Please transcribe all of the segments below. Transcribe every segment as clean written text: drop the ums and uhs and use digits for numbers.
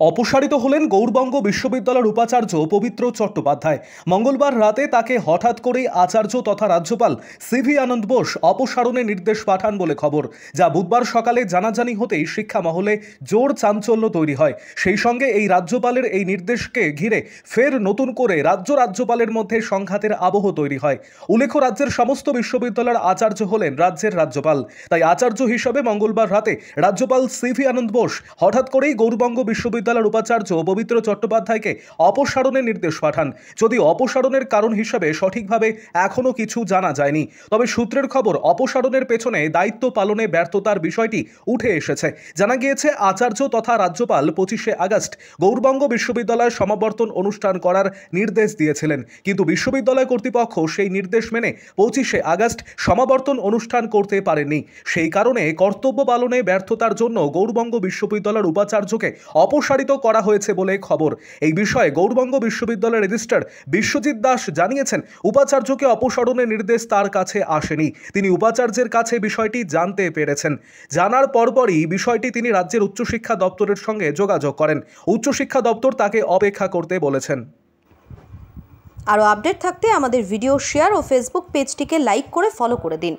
অপসারিত হলেন গৌড়বঙ্গ বিশ্ববিদ্যালয়ের উপাচার্য পবিত্র চট্টোপাধ্যায়। মঙ্গলবার রাতে তাকে হঠাৎ করেই আচার্য তথা রাজ্যপাল সিভি আনন্দ বোস অপসারণের নির্দেশ পাঠান বলে খবর, যা বুধবার সকালে জানাজানি হতেই শিক্ষা মহলে জোর চাঞ্চল্য তৈরি হয়। সেই সঙ্গে এই রাজ্যপালের এই নির্দেশকে ঘিরে ফের নতুন করে রাজ্যপালের মধ্যে সংঘাতের আবহ তৈরি হয়। উল্লেখ্য, রাজ্যের সমস্ত বিশ্ববিদ্যালয়ের আচার্য হলেন রাজ্যের রাজ্যপাল। তাই আচার্য হিসেবে মঙ্গলবার রাতে রাজ্যপাল সিভি আনন্দ বোস হঠাৎ করেই গৌড়বঙ্গ বিশ্ববিদ্যালয়ের উপাচার্য পবিত্র চট্টোপাধ্যায়কে অপসারণের নির্দেশ পাঠান। যদি অপসারণের কারণ হিসেবে সঠিকভাবে এখনও কিছু জানা যায়নি, তবে সূত্রের খবর অপসারণের পেছনে দায়িত্ব পালনে ব্যর্থতার বিষয়টি উঠে এসেছে। জানা গিয়েছে, আচার্য তথা রাজ্যপাল 25শে আগস্ট গৌড়বঙ্গ বিশ্ববিদ্যালয়ে সমাবর্তন অনুষ্ঠান করার নির্দেশ দিয়েছিলেন, কিন্তু বিশ্ববিদ্যালয় কর্তৃপক্ষ সেই নির্দেশ মেনে 25শে আগস্ট সমাবর্তন অনুষ্ঠান করতে পারেননি। সেই কারণে কর্তব্য পালনে ব্যর্থতার জন্য গৌড়বঙ্গ বিশ্ববিদ্যালয়ের উপাচার্যকে অপসারিত করা হয়েছে বলে খবর। এই বিষয়ে গৌড়বঙ্গ বিশ্ববিদ্যালয়ের রেজিস্ট্রার বিশ্বজিৎ দাস জানিয়েছেন, উপাচার্যকে অপসারণের নির্দেশ তার কাছে আসেনি। তিনি উপাচার্যের কাছে বিষয়টি জানতে পেরেছেন। জানার পরপরই বিষয়টি তিনি রাজ্যের উচ্চশিক্ষা দপ্তরের সঙ্গে যোগাযোগ করেন। উচ্চশিক্ষা দপ্তর তাকে অপেক্ষা করতে বলেছেন। আরও আপডেট থাকতে আমাদের ভিডিও শেয়ার ও ফেসবুক পেজটিকে লাইক করে ফলো করে দিন।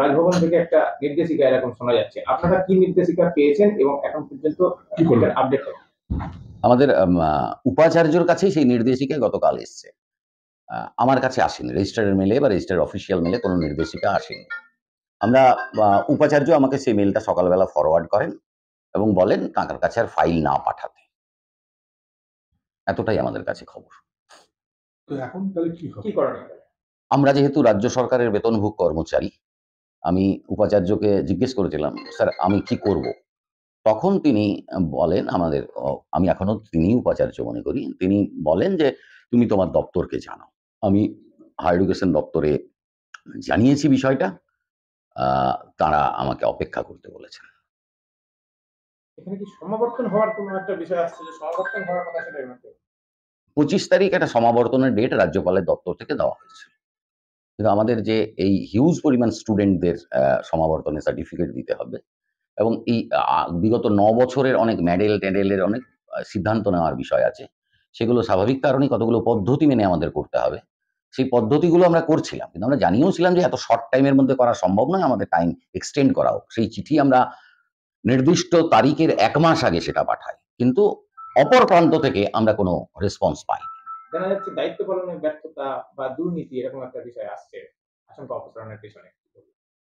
রাজভবন থেকে একটা নির্দেশিকা এরকম শোনা যাচ্ছে, আপনারা কি নির্দেশিকা পেয়েছেন এবং এখন পর্যন্ত কি করবেন আপডেট? আমাদের উপাচার্যর কাছেই সেই নির্দেশিকা গতকাল এসছে, আমার কাছে আসেনি। রেজিস্ট্রারের মেলে বা রেজিস্ট্রার অফিসিয়াল মেলে কোনো নির্দেশিকা আসেনি। আমরা উপাচার্য আমাকে সেই মেলটা সকালবেলা ফরওয়ার্ড করেন এবং বলেন তাঁর কাছে আর ফাইল না পাঠাতে। এতটাই আমাদের কাছে খবর। তো এখন তাহলে কি করণীয়? আমরা যেহেতু রাজ্য সরকারের বেতনভোগ কর্মচারী, আমি উপাচার্যকে জিজ্ঞেস করেছিলাম, স্যার আমি কি করব? তখন তিনি বলেন, আমি এখনো তিনি উপাচার্য মনে করি, তিনি বলেন যে তুমি তোমার দপ্তরকে জানাও। আমি হায়ার এডুকেশন দপ্তরে জানিয়েছি বিষয়টা, তারা আমাকে অপেক্ষা করতে বলেছেন। এখানে কি সমাবর্তন হওয়ার কোনো একটা বিষয় আসছে, যে সমাবর্তন হওয়ার কথা ছিল? 25 তারিখ একটা সমাবর্তনের ডেট রাজ্যপালের দপ্তর থেকে দেওয়া হয়েছে, কিন্তু আমাদের যে এই হিউজ পরিমাণ স্টুডেন্টদের সমাবর্তনের সার্টিফিকেট দিতে হবে এবং এই বিগত 9 বছরের অনেক মেডেলের অনেক সিদ্ধান্ত নেওয়ার বিষয় আছে, সেগুলো স্বাভাবিক কারণেই কতগুলো পদ্ধতি মেনে আমাদের করতে হবে। সেই পদ্ধতিগুলো আমরা করছিলাম, কিন্তু আমরা জানিয়েও ছিলাম যে এত শর্ট টাইমের মধ্যে করা সম্ভব নয়, আমাদের টাইম এক্সটেন্ড করা হোক। সেই চিঠি আমরা নির্দিষ্ট তারিখের 1 মাস আগে সেটা পাঠাই, কিন্তু অপর প্রান্ত থেকে আমরা কোনো রেসপন্স পাই। জানা যাচ্ছে দায়িত্ব পালনের ব্যর্থতা বা দুর্নীতি এরকম একটা বিষয় আসছে আশঙ্কা অপসারণের পেছনে।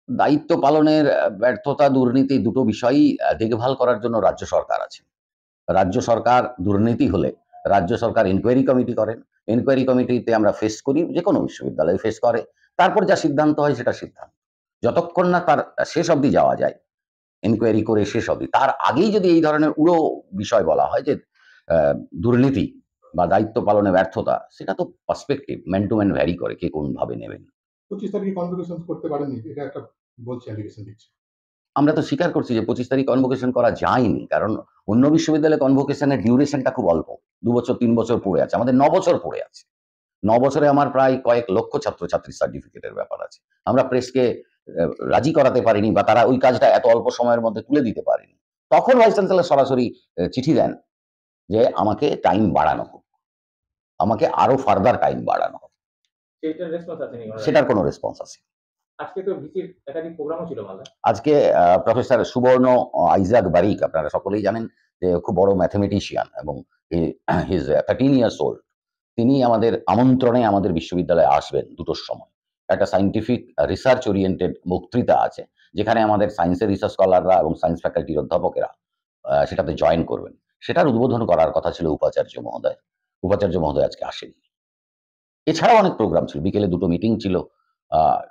দায়িত্ব পালনের ব্যর্থতা, দুর্নীতি দুটো বিষয়ই দেখভাল করার জন্য রাজ্য সরকার আছে। রাজ্য সরকার দুর্নীতি হলে রাজ্য সরকার ইনকোয়ারি কমিটি করেন। ইনকোয়ারি কমিটিতে আমরা ফেস করি, যে কোনো বিশ্ববিদ্যালয়ে ফেস করে, তারপর যা সিদ্ধান্ত হয় সেটা সিদ্ধান্ত। যতক্ষণ না তার শেষ অবধি যাওয়া যায়, ইনকোয়ারি করে শেষ অবধি, তার আগেই যদি এই ধরনের উড়ো বিষয় বলা হয় যে দুর্নীতি বা দায়িত্ব পালনে ব্যর্থতা, সেটা তো perspective, man to man vary করে কে কোন ভাবে নেবেন। 25 তারিখে কনভোকেশন করতে পারেননি, এটা একটা বলছে, অ্যালিগেশন দিচ্ছে। আমরা তো স্বীকার করছি যে 25 তারিখ কনভোকেশন করা যায়নি, কারণ অন্য বিশ্ববিদ্যালয়ে কনভোকেশনের ডিউরেশনটা খুব অল্প, 2 বছর 3 বছর পড়ে আছে, আমাদের 9 বছর পড়ে আছে। 9 বছরে আমার প্রায় কয়েক লক্ষ ছাত্রছাত্রীর সার্টিফিকেটের ব্যাপার আছে। আমরা প্রেসকে রাজি করাতে পারিনি, বা তারা ওই কাজটা এত অল্প সময়ের মধ্যে তুলে দিতে পারেনি। তখন ভাইস চ্যান্সেলর সরাসরি চিঠি দেন যে আমাকে টাইম বাড়ানো হোক, আমাকে আরো ফার্দার টাইম বাড়ানো হোক। সেটার কোনো রেসপন্স আছে? আজকে তো ভিসির একাধিক প্রোগ্রামও ছিল মালদা। আজকে প্রফেসর সুবর্ণ আইজাক বারিক, আপনারা সকলেই জানেন যে খুব বড় ম্যাথমেটিশিয়ান এবং হিজ 13 ইয়ার্স ওল্ড, তিনি আমাদের আমন্ত্রণে আমাদের বিশ্ববিদ্যালয়ে আসবেন 2টোর সময়। একটা সায়েন্টিফিক রিসার্চ ওরিয়েন্টেড বক্তৃতা আছে, যেখানে আমাদের সায়েন্সের রিসার্চ স্কলাররা এবং সায়েন্স ফ্যাকাল্টির অধ্যাপকেরা সেটাতে জয়েন করবেন। সেটার উদ্বোধন করার কথা ছিল উপাচার্য মহোদয়। উপাচার্য মহোদয় আজকে আসেনি। এছাড়াও অনেক প্রোগ্রাম ছিল, বিকেলে 2টো মিটিং ছিল,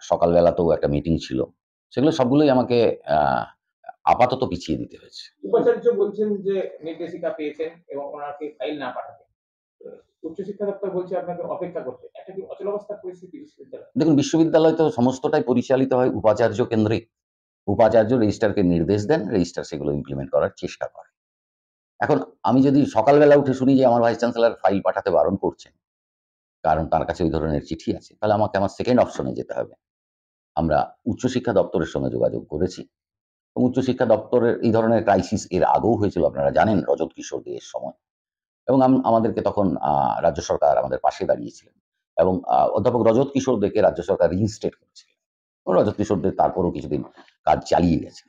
সকালবেলাতেও একটা মিটিং ছিল। সেগুলো সবগুলোই আমাকে আপাতত পিছিয়ে দিতে হয়েছে। উপাচার্য বলছেন যে নির্দেশিকা পেয়েছেন এবং ওনাকে ফাইল না পাঠাতে। উচ্চশিক্ষা দপ্তর বলছে আপনাকে অপেক্ষা করতে। একটা কি অচলাবস্থার পরিস্থিতি বিশ্ববিদ্যালয়? দেখুন, বিশ্ববিদ্যালয় তো সমস্তটাই পরিচালিত হয় উপাচার্য কেন্দ্রিক। উপাচার্য রেজিস্ট্রারকে নির্দেশ দেন, রেজিস্ট্রার সেগুলো ইমপ্লিমেন্ট করার চেষ্টা করে। এখন আমি যদি সকালবেলা উঠে শুনি যে আমার ভাইস চ্যান্সেলর ফাইল পাঠাতে বারণ করছেন, কারণ তার কাছে ওই ধরনের চিঠি আছে, তাহলে আমাকে আমার সেকেন্ড অপশনে যেতে হবে। আমরা উচ্চশিক্ষা দপ্তরের সঙ্গে যোগাযোগ করেছি, উচ্চশিক্ষা দপ্তরের এই ধরনের ক্রাইসিস এর আগেও হয়েছিল, আপনারা জানেন, রজত কিশোর দেয়ের সময়। এবং আমাদেরকে তখন রাজ্য সরকার আমাদের পাশে দাঁড়িয়েছিলেন এবং অধ্যাপক রজত কিশোর দেকে রাজ্য সরকার রিইনস্টেট করেছিলেন। রজত কিশোর দে তারপরও কিছুদিন কাজ চালিয়ে গেছেন।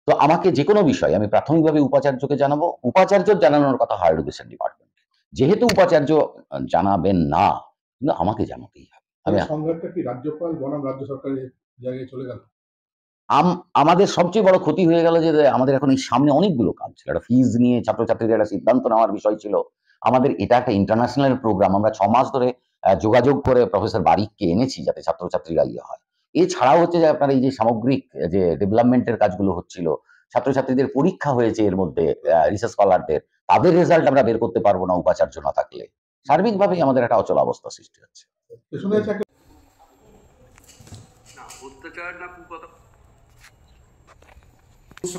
তো আমাকে যে কোনো বিষয় আমি প্রাথমিকভাবে উপাচার্যকে জানাবো। উপাচার্য জানানোর কথা হায়ার এডুকেশন ডিপার্টমেন্ট, যেহেতু উপাচার্য জানাবেন না, কিন্তু আমাকে জানাতেই হবে। আমি সংঘাতটা কি রাজ্যপাল বনাম রাজ্য সরকারের জায়গায় চলে গেল? আমাদের সবচেয়ে বড় ক্ষতি হয়ে গেল যে আমাদের এখন এই সামনে অনেকগুলো কাজ ছিল। একটা ফিজ নিয়ে ছাত্রছাত্রীদের একটা সিদ্ধান্ত নেওয়ার বিষয় ছিল। আমাদের এটা একটা ইন্টারন্যাশনাল প্রোগ্রাম, আমরা 6 মাস ধরে যোগাযোগ করে প্রফেসর বারিককে এনেছি যাতে ছাত্রছাত্রীরা হয়। এছাড়াও হচ্ছে যে আপনার এই যে সামগ্রিক যে ডেভেলপমেন্টের কাজগুলো হচ্ছিল, ছাত্রছাত্রীদের পরীক্ষা হয়েছে এর মধ্যে, রিসার্চ স্কলারদের, তাদের রেজাল্ট আমরা বের করতে পারবো না উপাচার্য না থাকলে। সার্বিকভাবেই আমাদের একটা অচল অবস্থা সৃষ্টি হচ্ছে। অত্যাচার না কুকথা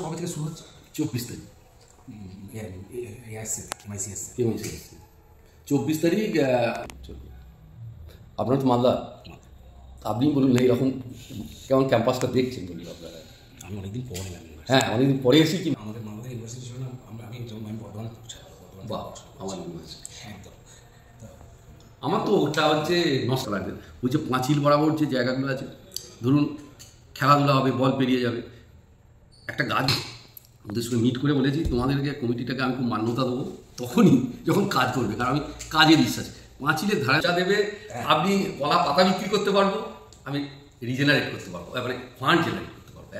কবে থেকে শুরু হচ্ছে? 24 তারিখ। 24 তারিখ আপনার তো মালদা, আপনি বলুন না এরকম কেমন ক্যাম্পাসটা দেখছেন বলুন আপনারা? আমি অনেকদিন পরে এলাম। হ্যাঁ, অনেকদিন পরে এসেছি। কি আমাদের ইউনিভার্সিটি ছিল না, আমি বর্ধমানে বাহ, আমার ইউনিভার্সিটি একদম। আমার তো ওটা হচ্ছে নষ্ট লাগবে। ওই যে পাঁচিল বরাবর যে জায়গাগুলো আছে, ধরুন খেলাধুলা হবে, বল পেরিয়ে যাবে, একটা গাছ ওদের সঙ্গে মিট করে বলেছি তোমাদেরকে কমিটিটাকে আমি খুব মান্যতা দেবো তখনই যখন কাজ করবে, কারণ আমি কাজে বিশ্বাস। পাঁচিলের ধারা দেবে, আপনি কলা পাতা বিক্রি করতে পারবো, আমি রিজেনারেট করতে পারবো, মানে ফান্ড জেনারেট করতে পারবো।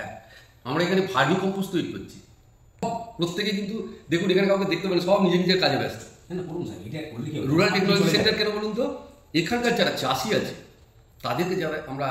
আমরা এখানে ভার্মি কম্পোস্ট তৈরি করছি। প্রত্যেকে কিন্তু দেখুন এখানে কাউকে দেখতে পারেন, সব নিজের নিজের কাজে ব্যস্ত। রুরাল টেকনোলজি সেন্টার কেন বলুন তো? এখানকার যারা চাষি আছে তাদেরকে যারা আমরা